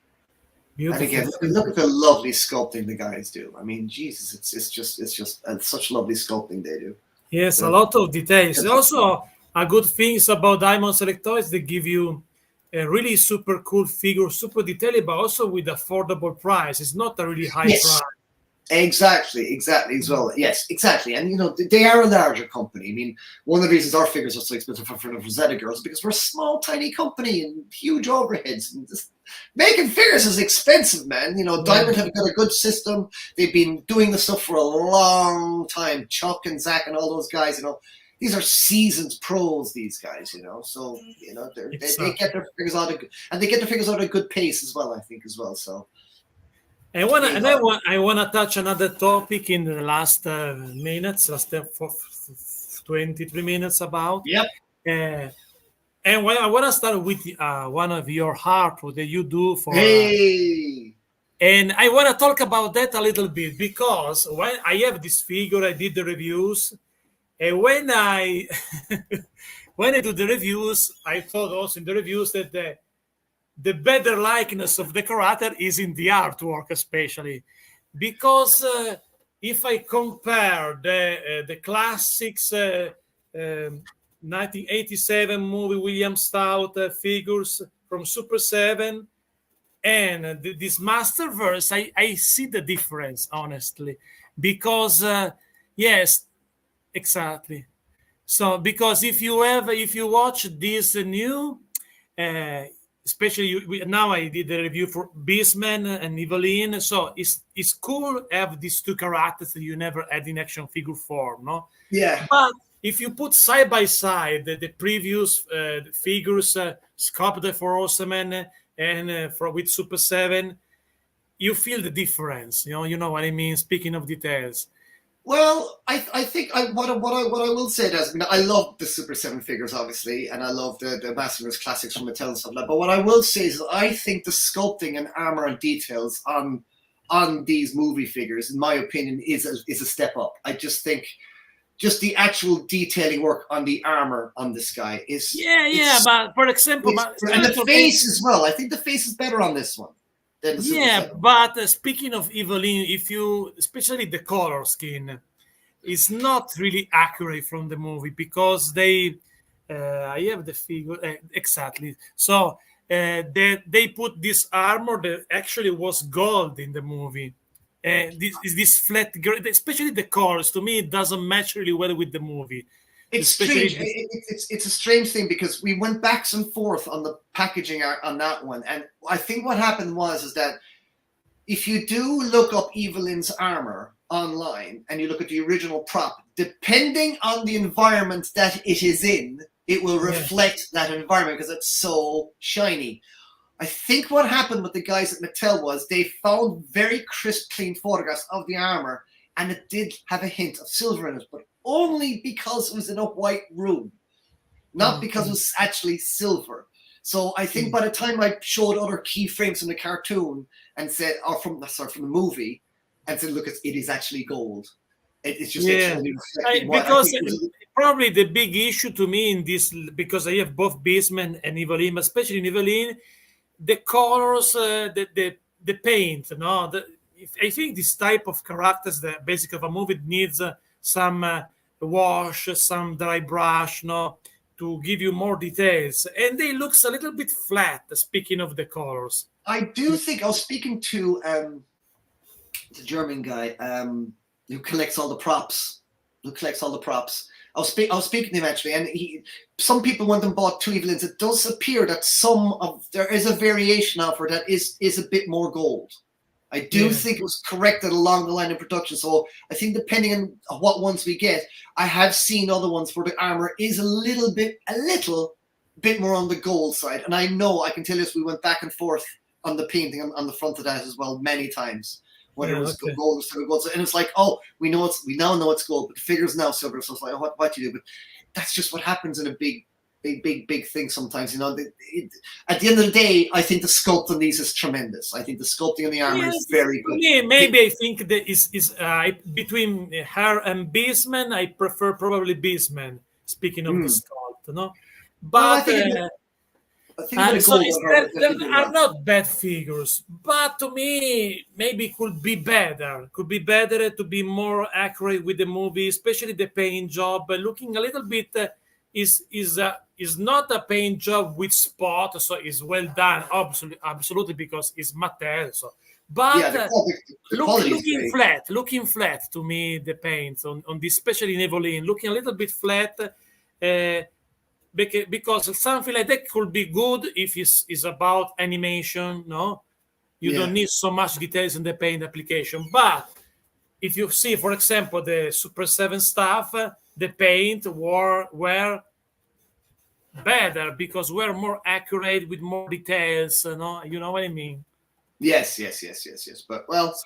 Beautiful. And again, look at the lovely sculpting the guys do. I mean, Jesus, it's just such lovely sculpting they do. Yes, a lot of details. Also, a good things about Diamond Select Toys, they give you a really super cool figure, super detailed, but also with affordable price. It's not a really high price. Exactly as well. Yes, exactly. And you know, they are a larger company. I mean, one of the reasons our figures are so expensive for the Frazetta girls is because we're a small, tiny company and huge overheads. And just making figures is expensive, man. You know, Diamond have got a good system. They've been doing the stuff for a long time. Chuck and Zach and all those guys, you know, these are seasoned pros, these guys, you know. So, you know, they get their figures out and they get their figures out at a good pace as well, I think, as well. So I want to touch another topic in the last minutes, last 23 minutes about. Yep. And I want to start with one of your artwork that you do for. And I want to talk about that a little bit because when I have this figure, I did the reviews, and when I do the reviews, I thought also in the reviews that the better likeness of the character is in the artwork, especially because if I compare the classics 1987 movie William Stout figures from Super 7 and this Masterverse, I see the difference, honestly, because yes, exactly. So because if you watch this new especially now I did the review for Beastman and Evelyn, so it's cool to have these two characters that you never had in action figure form, no? Yeah. But if you put side by side the previous figures sculpted for Horseman and with Super 7, you feel the difference. You know what I mean. Speaking of details. Well, I think what I will say is, I mean, I love the Super 7 figures, obviously, and I love the Masterverse classics from Mattel and stuff like that. But what I will say is I think the sculpting and armor and details on these movie figures, in my opinion, is a step up. I just think just the actual detailing work on the armor on this guy is but for example, and the face as well. I think the face is better on this one. But speaking of Evelyn, especially the color scheme, is not really accurate from the movie because I have the figure exactly. So they put this armor that actually was gold in the movie. This is this flat, especially the colors. To me, it doesn't match really well with the movie. It's Especially strange. It's a strange thing because we went back and forth on the packaging on that one, and I think what happened was that if you do look up Evelyn's armor online and you look at the original prop, depending on the environment that it is in, it will reflect that environment because it's so shiny. I think what happened with the guys at Mattel was they found very crisp, clean photographs of the armor, and it did have a hint of silver in it, but only because it was in a white room, not because it was actually silver. So I think by the time I showed other keyframes from the cartoon and said, or from the movie, and said, look, it is actually gold. It's just because probably the big issue to me in this, because I have both Beastman and Evelyn, especially in Evelyn, the colors, the paint, I think this type of characters, the basic of a movie needs some wash, some dry brush, to give you more details, and they looks a little bit flat. Speaking of the colors, I do think I was speaking to the German guy who collects all the props. I was speaking to him actually, and some people went and bought two Evelyns. It does appear that there is a variation of her that is a bit more gold. I do think it was corrected along the line of production. So I think depending on what ones we get, I have seen other ones where the armor is a little bit more on the gold side. And I know, I can tell you this, we went back and forth on the painting on the front of that as well many times. Whether it was gold or silver gold. And it's like, oh, we now know it's gold, but the figure's now silver. So it's like, oh, what do you do? But that's just what happens in a big thing sometimes. At the end of the day, I think the sculpt on these is tremendous. I think the sculpting on the armor is very good. Yeah, maybe I think that is between her and Beastman, I prefer probably Beastman. Speaking of the sculpt, but there are not bad figures. But to me, maybe could be better. Could be better to be more accurate with the movie, especially the paint job. Looking a little bit is not a paint job with spot, so it's well done, absolutely, because it's Mattel. So, but looking flat to me, the paints on this, especially in Evelyn, looking a little bit flat, because something like that could be good if it's about animation. You don't need so much details in the paint application. But if you see, for example, the Super 7 stuff, the paint were better because we're more accurate with more details. You know what I mean? Yes. But well,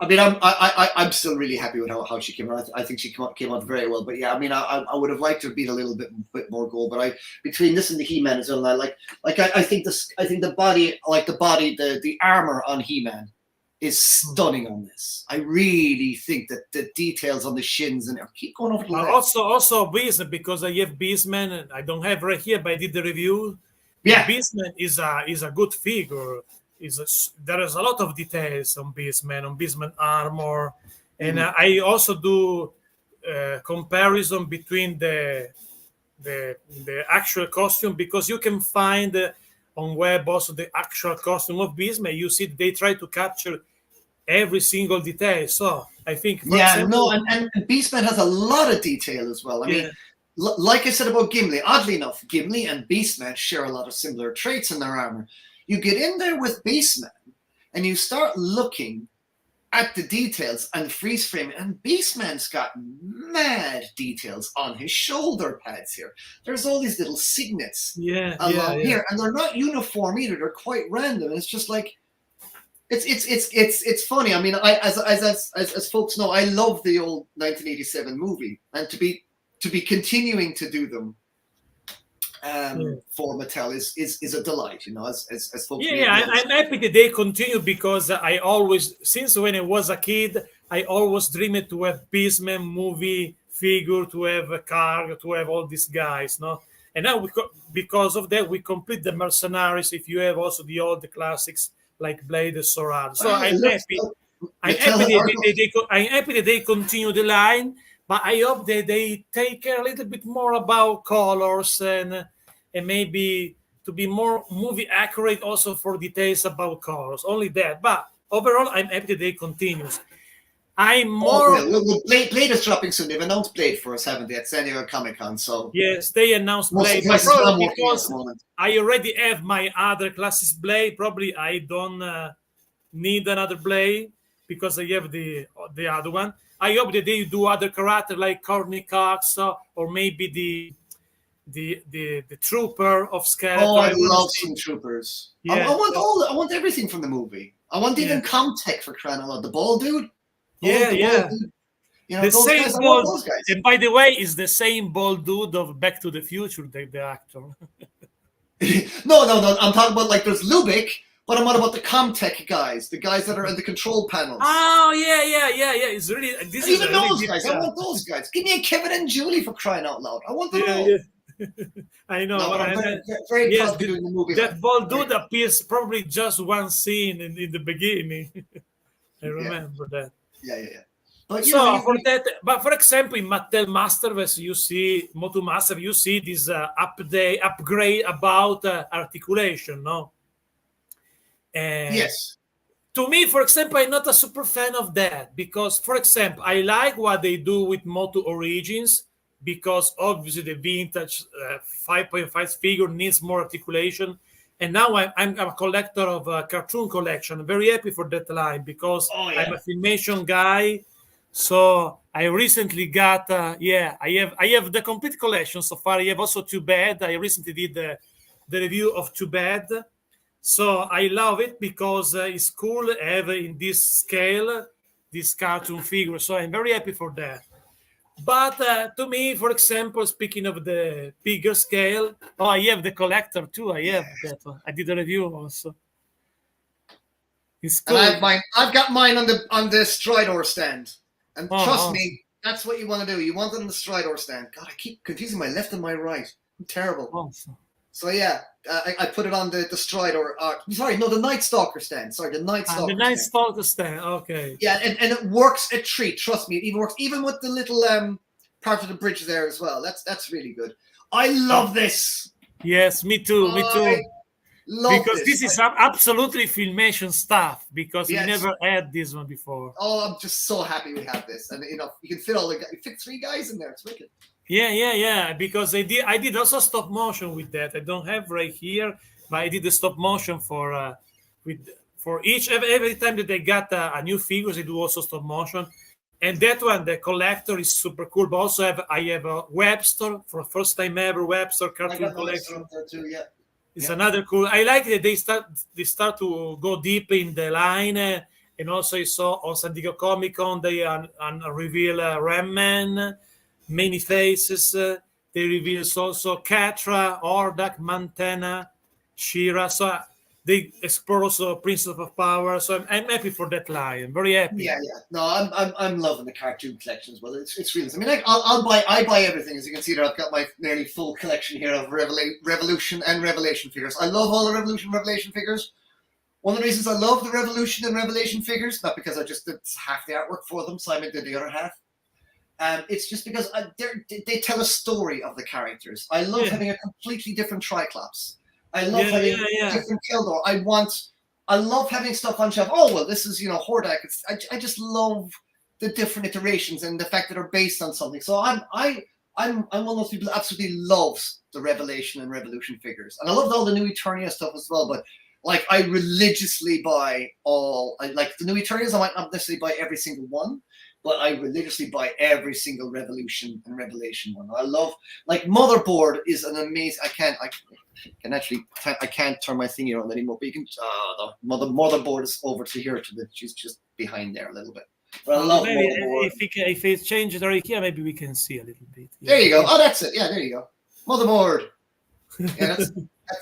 I mean, I'm still really happy with how she came out. I think she came out very well. But yeah, I mean, I would have liked to have been a little bit more gold. But between this and the He-Man as well, I think the body, the armor on He-Man is stunning on this. I really think that the details on the shins and keep going over the leg. Also Beastman, because I have Beastman, I don't have right here, but I did the review. Yeah, Beastman is a good figure. There is a lot of details on Beastman armor, and I also do comparison between the actual costume, because you can find on web also the actual costume of Beastman. You see they try to capture every single detail. So I think, and Beastman has a lot of detail as well. I mean, like I said about Gimli, oddly enough, Gimli and Beastman share a lot of similar traits in their armor. You get in there with Beastman and you start looking at the details and the freeze frame, and Beastman's got mad details on his shoulder pads here. There's all these little signets along here, and they're not uniform either. They're quite random. And it's just like, it's funny. I mean, as folks know, I love the old 1987 movie, and to be continuing to do them for Mattel is a delight, as folks. I'm happy that they continue, because I always, since when I was a kid, I always dreamed to have Beastman movie figure, to have a car, to have all these guys, And now because of that, we complete the Mercenaries. If you have also the classics like Blade and Sword. So I'm happy. I'm happy that they continue the line. But I hope that they take care a little bit more about colors and maybe to be more movie accurate, also for details about colors. Only that. But overall, I'm happy they continues. I'm more. Blade is dropping soon. They've announced Blade for us, haven't they, at San Diego Comic-Con? So Yes, they announced most Blade. of the places I'm working at Because the moment. I already have my other classes Blade. Probably I don't need another Blade because I have the other one. I hope that they do other character like Courtney Cox or maybe the trooper of Skeletor. Oh, I love some troopers. Yeah. I want everything from the movie. I want even Comtech for crying out loud. The ball dude. Yeah, Ball dude. You know, the those same guys, I ball. want those guys. And by the way, is the same bald dude of Back to the Future, the actor. No. I'm talking about like there's Lubick, but I'm not about the Comtech guys, the guys that are in the control panels. Oh yeah. It's really this is Even those guys. I want those guys. Give me a Kevin and Julie for crying out loud. I want them all. Yeah. I know. No, I'm very proud to be doing the movie. That bald dude appears probably just one scene in the beginning. I remember that. Yeah. But but for example, in Mattel Masterverse, you see Motu Master, you see this upgrade about articulation, no? And yes. To me, for example, I'm not a super fan of that because, for example, I like what they do with Motu Origins because obviously the vintage 5.5 figure needs more articulation. And now I'm a collector of a cartoon collection. I'm very happy for that line because I'm a Filmation guy. So I recently got, I have the complete collection so far. I have also Too Bad. I recently did the review of Too Bad. So I love it because it's cool to have in this scale, this cartoon figure. So I'm very happy for that. But to me, for example, speaking of the bigger scale, I have the collector too. I have that one. I did a review also. It's cool. And I've got mine on the Stridor stand. And trust me, that's what you want to do. You want it on the Stridor stand. God, I keep confusing my left and my right. I'm terrible. Awesome. So I put it on the Stridor. The Night Stalker stand. Sorry, the Night Stalker. The Night Stalker stand. Okay. Yeah, and it works a treat. Trust me, it even works even with the little part of the bridge there as well. That's really good. I love this. Yes, me too. Because this is absolutely Filmation stuff. Because we Yes. never had this one before. Oh, I'm just so happy we have this, and you can fit you fit 3 guys in there. It's wicked. Yeah. Because I did also stop motion with that. I don't have right here, but I did the stop motion for each every time that they got a new figures. I do also stop motion, and that one, the collector, is super cool. But also I have a Webster for first time ever Webster cartoon collection. There too, yeah. It's another cool. I like that they start to go deep in the line, and also I saw on San Diego Comic Con they reveal Ram Man. Many faces. They reveal also Catra, Ordak, Montana, Shira. So they explore also Princess of Power. So I'm happy for that line. I'm very happy. Yeah. No, I'm loving the cartoon collection as well. It's real. I mean, I buy everything. As you can see there, I've got my nearly full collection here of Revolution and Revelation figures. I love all the Revolution and Revelation figures. One of the reasons I love the Revolution and Revelation figures, not because I just did half the artwork for them, Simon did the other half. It's just because they tell a story of the characters. I love having a completely different Triclops. I love having a different Kildor. I love having stuff on shelf. Oh well, this is Hordak. I just love the different iterations and the fact that they're based on something. So I'm one of those people that absolutely loves the Revelation and Revolution figures, and I loved all the New Eternia stuff as well. But like, I religiously buy like the New Eternias. I might not necessarily buy every single one, but I religiously buy every single Revolution and Revelation one. I love, like, Motherboard is an amazing. I can't turn my thing here on anymore. But you can. The Motherboard is over to here. She's just behind there a little bit. But I love Motherboard. If it changes right here, maybe we can see a little bit. There you go. Oh, that's it. Yeah, there you go. Motherboard. Yeah,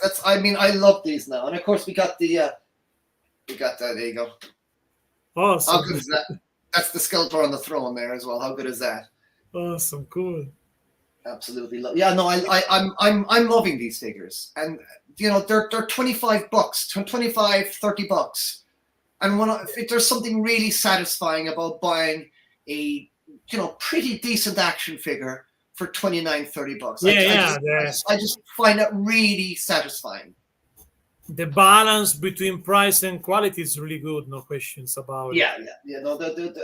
that's. I mean, I love these now, and of course we got the. There you go. Awesome. How good is that? That's the Skeletor on the throne there as well. How good is that? Awesome, cool. Absolutely. Yeah, no, I'm loving these figures, and they're $25, 25, $30, and if there's something really satisfying about buying a pretty decent action figure for $29-30. Yeah, I just find that really satisfying. the balance between price and quality is really good. No questions about it. Yeah. No,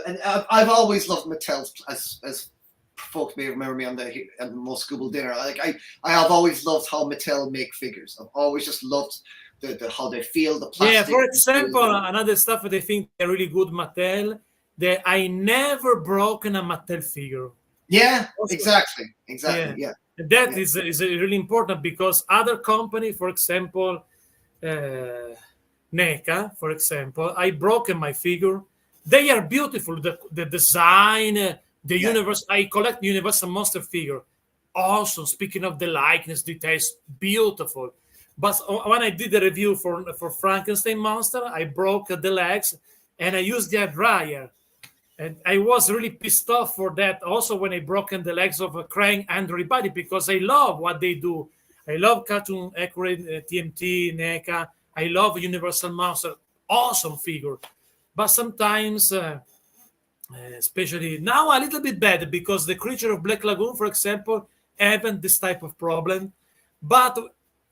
and I've always loved Mattel, as folks may remember me on the Most Google Dinner. Like I have always loved how Mattel make figures. I've always just loved the how they feel, the plastic. Yeah, for example, another stuff that I think they're really good Mattel, that I never broken a Mattel figure. Yeah, Also, exactly. Yeah. That is really important, because other company, for example, NECA, for example, I broken my figure. They are beautiful. The design, the universe. I collect Universal Monster figure. Also, speaking of the likeness, details, beautiful. But when I did the review for Frankenstein Monster, I broke the legs and I used the dryer. And I was really pissed off for that. Also, when I broken the legs of a Krang Android body, because I love what they do. I love Cartoon Accurate, TMT, NECA. I love Universal Monster. Awesome figure. But sometimes, especially now, a little bit bad, because the Creature of Black Lagoon, for example, having this type of problem. But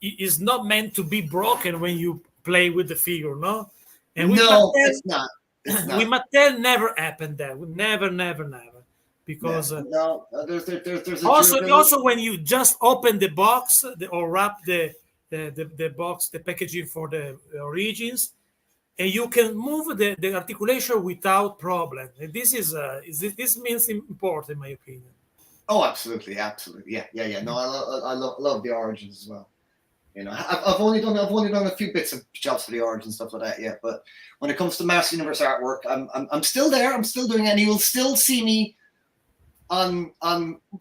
it is not meant to be broken when you play with the figure, no? And no, it's not. With Mattel, never happened that. Never. Because there's also when you just open the box or wrap the box, the packaging for the origins, and you can move the articulation without problem. And this means important, in my opinion. Oh, absolutely. Yeah. No, I love the origins as well. You know, I've only done a few bits of jobs for the origin stuff like that yet, but when it comes to Master Universe artwork, I'm still there. I'm still doing it, and you will still see me on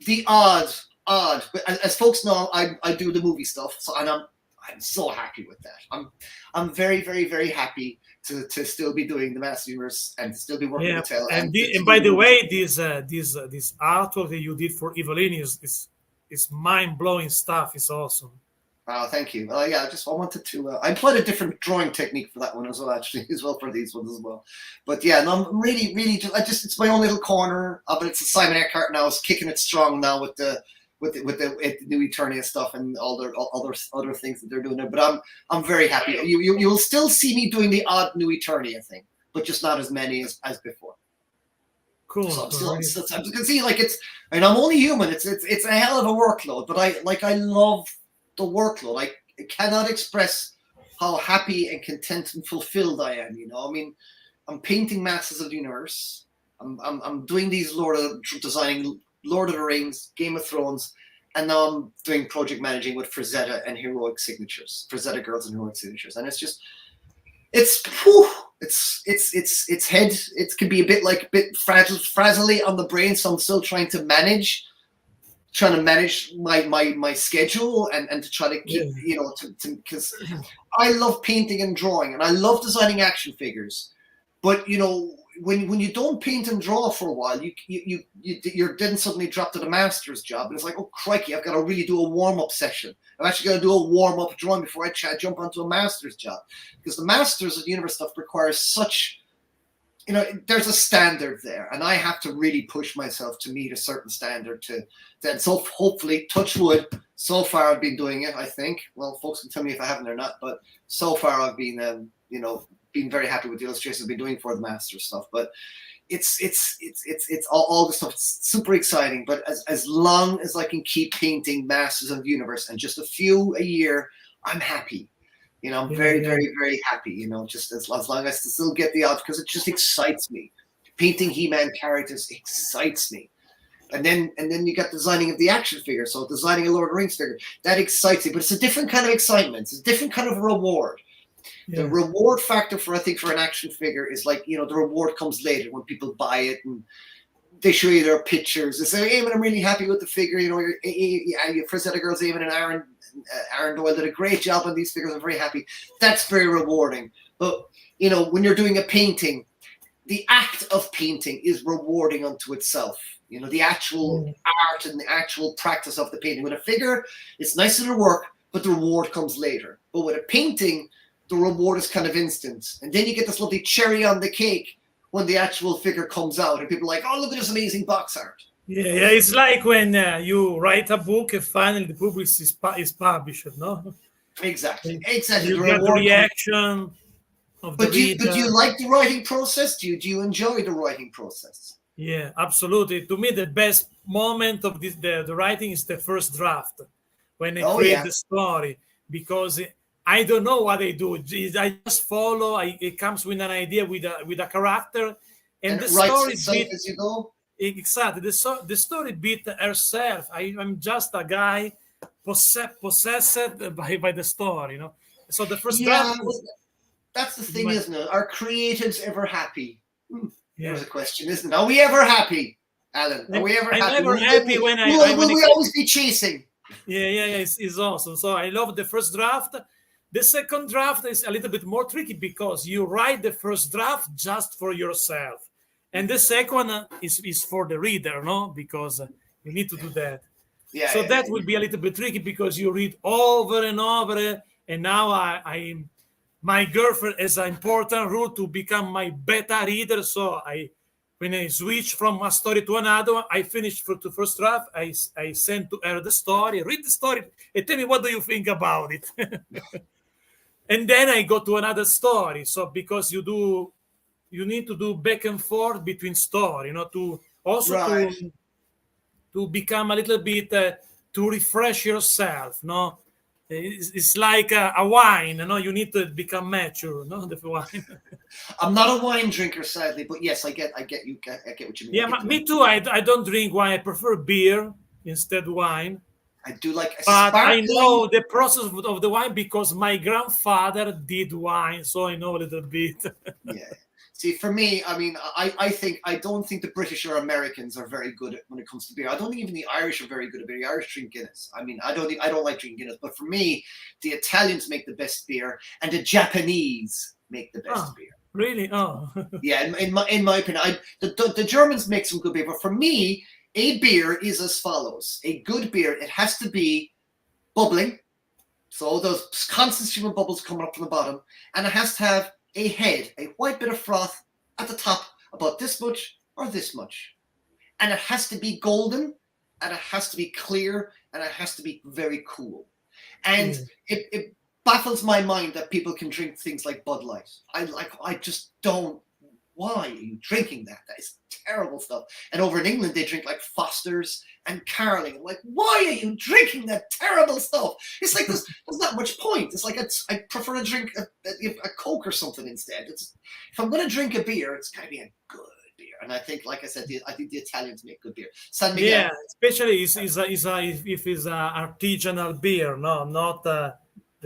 the odd. But as folks know, I do the movie stuff, so and I'm so happy with that. I'm very, very, very happy to still be doing the Master Universe and to still be working with Mattel. And by the way, this artwork that you did for Evelyn is mind blowing stuff. It's awesome. Oh, thank you. Yeah, I wanted to. I employed a different drawing technique for that one as well, actually, as well for these ones as well. But yeah, no, I'm really, really it's my own little corner. But it's a Simon Eckhart now. It's kicking it strong now with the new Eternia stuff and all the other things that they're doing there. But I'm very happy. You will still see me doing the odd new Eternia thing, but just not as many as before. Cool. So you can see, like, it's, and I'm only human. It's a hell of a workload, but I love the workload. I cannot express how happy and content and fulfilled I am. You know, I mean, I'm painting Masters of the Universe. I'm doing these designing Lord of the Rings, Game of Thrones, and now I'm doing project managing with Frazetta and Heroic Signatures, Frazetta Girls and Heroic Signatures, and it's just, it's head. It can be a bit frazzly on the brain, so I'm still trying to manage my schedule and to try to keep, you know, because I love painting and drawing, and I love designing action figures. But, you know, when you don't paint and draw for a while, you're then suddenly dropped to the master's job, and it's like, oh crikey, I've got to really do a warm-up session. I'm actually going to do a warm-up drawing before I jump onto a master's job, because the Masters of the Universe stuff requires such, you know, there's a standard there, and I have to really push myself to meet a certain standard and so hopefully, touch wood, so far I've been doing it, I think. Well, folks can tell me if I haven't or not, but so far I've been, you know, been very happy with the illustrations I've been doing for the master stuff. But it's all the stuff. It's super exciting, but as long as I can keep painting Masters of the Universe and just a few a year, I'm happy. You know, I'm very, very, very happy, you know, just as long as I still get the odds, because it just excites me. Painting He-Man characters excites me. And then you got designing of the action figure. So designing a Lord of the Rings figure, that excites me. But it's a different kind of excitement. It's a different kind of reward. Yeah. The reward factor for an action figure is like, you know, the reward comes later when people buy it and they show you their pictures. They say, hey, I'm really happy with the figure. You know, your Frazetta girls, Eamon and Aaron Doyle did a great job on these figures. I'm very happy. That's very rewarding. But, you know, when you're doing a painting, the act of painting is rewarding unto itself. You know, the actual art and the actual practice of the painting. With a figure, it's nice to work, but the reward comes later. But with a painting, the reward is kind of instant. And then you get this lovely cherry on the cake when the actual figure comes out and people are like, oh, look at this amazing box art. Yeah, it's like when you write a book and finally the book is published, no? Exactly, And exactly. The you get the reward comes. reaction of the But do you reader. like the writing process? Do you enjoy the writing process? Yeah, absolutely. To me, the best moment of the writing is the first draft when I Oh create yeah, the story because I don't know what I do. I just follow. It comes with an idea with a character, and and the it writes story itself beat as you go. exactly the story beat herself. I'm just a guy possessed by the story, you know. So the first Yeah, draft well, that's the is thing, my isn't it? Are creatives ever happy? There's yeah. a question, isn't it? Are we ever happy, Alan? Are we ever I'm happy? never happy when Will when I we always be chasing? yeah, it's awesome. So I love the first draft. The second draft is a little bit more tricky because you write the first draft just for yourself, and the second one is for the reader, no? Because you need to do that. Yeah, So yeah, that yeah. will be a little bit tricky because you read over and over, and now I my girlfriend has an important rule to become my beta reader. So when I switch from one story to another, I finish for the first draft. I send to her the story, read the story, and tell me what do you think about it. And then I go to another story. So because you need to do back and forth between story, you know, to also Right. to become a little bit to refresh yourself, no? It's like a wine, you know. You need to become mature, no? The wine. I'm not a wine drinker, sadly, but yes, I get you. I get what you mean. I Yeah, get the me too. I don't drink wine. I prefer beer instead wine. I do like a But I sparkling. know the process of the wine because my grandfather did wine, so I know a little bit. Yeah. See, for me, I mean, I don't think the British or Americans are very good when it comes to beer. I don't think even the Irish are very good at beer. The Irish drink Guinness. I mean, I don't like drinking Guinness, but for me, the Italians make the best beer, and the Japanese make the best Oh, beer. really? Oh, Yeah, in my opinion, the Germans make some good beer, but for me, a beer is as follows: a good beer, it has to be bubbling, so those constant stream of bubbles coming up from the bottom, and it has to have a head, a white bit of froth at the top, about this much or this much, and it has to be golden, and it has to be clear, and it has to be very cool, and yeah. it baffles my mind that people can drink things like Bud Light. I just don't. Why are you drinking that? That is terrible stuff. And over in England, they drink like Foster's and Carling. I'm like, why are you drinking that terrible stuff? It's like there's not much point. It's like I prefer to drink a Coke or something instead. If I'm going to drink a beer, it's got to be a good beer. And I think, like I said, I think the Italians make good beer. San Miguel. Yeah, especially if it's a artisanal beer, no, not the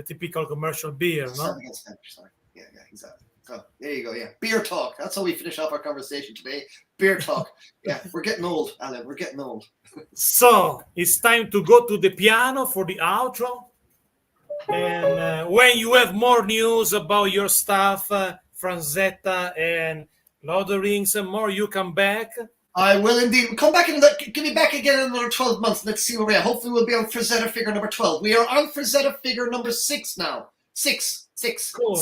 typical commercial beer, San no. Miguel Spanish, sorry. Yeah, exactly. So there you go. Yeah, beer talk. That's how we finish off our conversation today. Beer talk. Yeah, we're getting old, Alan. We're getting old. So it's time to go to the piano for the outro. And when you have more news about your stuff, Frazetta and Lord of the Rings and more, you come back. I will indeed. Come back give me back again in another 12 months. Let's see where we are. Hopefully we'll be on Frazetta figure number 12. We are on Frazetta figure number 6 now. Six. Cool.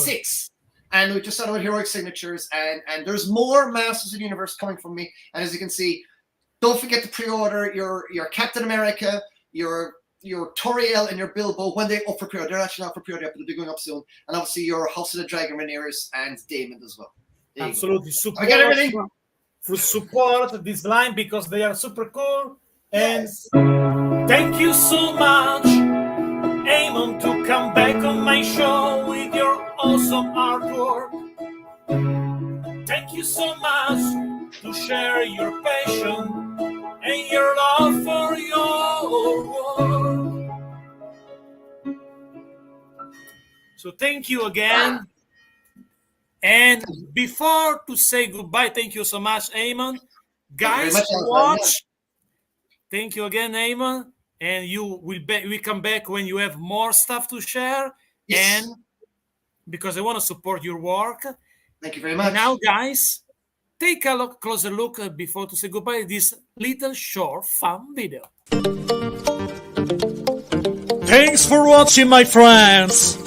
And we just started with heroic signatures, and there's more Masters of the Universe coming from me. And as you can see, don't forget to pre-order your Captain America, your Toriel, and your Bilbo when they're up for pre-order. They're actually not for pre-order, but they'll be going up soon. And obviously your House of the Dragon Rhaenyra and Daemon as well. Absolutely. Support, I get everything. For support this line because they are super cool. Yes. And thank you so much, Eamon, to come back on my show with your awesome artwork. Thank you so much to share your passion and your love for your work. So thank you again. And before to say goodbye, thank you so much, Eamon. Guys, watch. Thank you again, Eamon. And we come back when you have more stuff to share. Yes. And because I want to support your work. Thank you very much. And now, guys, take a closer look before to say goodbye. This little short fun video. Thanks for watching, my friends.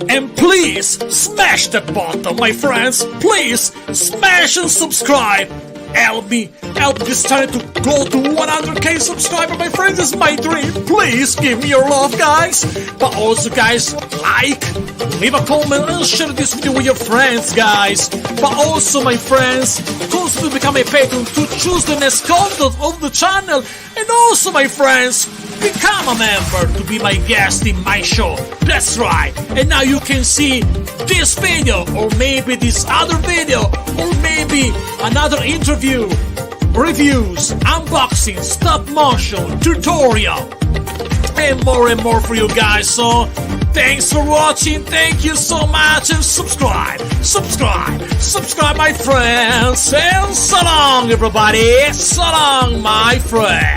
And please smash that button, my friends. Please smash and subscribe. help this channel to go to 100k subscriber, my friends. Is my dream. Please give me your love, guys. But also, guys, like, leave a comment, and share this video with your friends, guys. But also, my friends, consider become a patron to choose the next content of the channel. And also, my friends, become a member to be my guest in my show. That's right. And now you can see this video, or maybe this other video, or maybe another interview, reviews, unboxing, stop motion, tutorial, and more for you guys. So thanks for watching, thank you so much, and subscribe, my friends, and so long everybody, so long my friends.